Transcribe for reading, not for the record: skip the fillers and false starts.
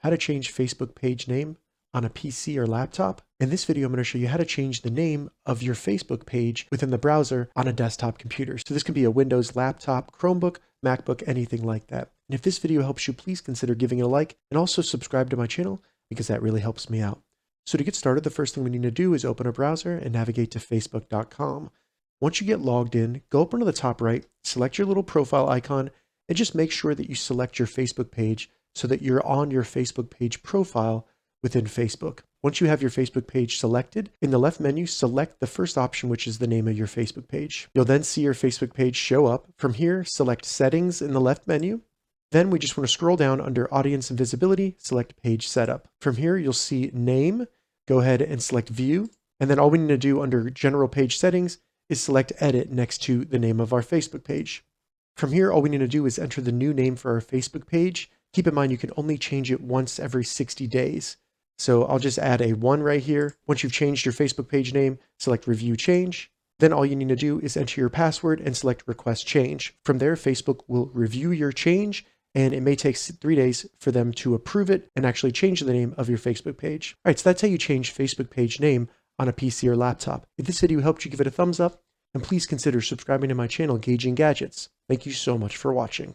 how to change Facebook page name on a PC or laptop. In this video, I'm going to show you how to change the name of your Facebook page within the browser on a desktop computer. So this can be a Windows laptop, Chromebook, MacBook, anything like that. And if this video helps you, please consider giving it a like and also subscribe to my channel because that really helps me out. So to get started, the first thing we need to do is open a browser and navigate to facebook.com. Once you get logged in, go up into the top right, select your little profile icon, and just make sure that you select your Facebook page so that you're on your Facebook page profile within Facebook. Once you have your Facebook page selected, in the left menu, select the first option, which is the name of your Facebook page. You'll then see your Facebook page show up. From here, select Settings in the left menu. Then we just want to scroll down under Audience and Visibility, select Page Setup. From here, you'll see Name. Go ahead and select View. And then all we need to do under General Page Settings is select Edit next to the name of our Facebook page. From here, all we need to do is enter the new name for our Facebook page. Keep in mind, you can only change it once every 60 days. So I'll just add a 1 right here. Once you've changed your Facebook page name, select Review Change. Then all you need to do is enter your password and select Request Change. From there, Facebook will review your change, and it may take 3 days for them to approve it and actually change the name of your Facebook page. All right, so that's how you change Facebook page name on a PC or laptop. If this video helped you, give it a thumbs up, and please consider subscribing to my channel, Gauging Gadgets. Thank you so much for watching.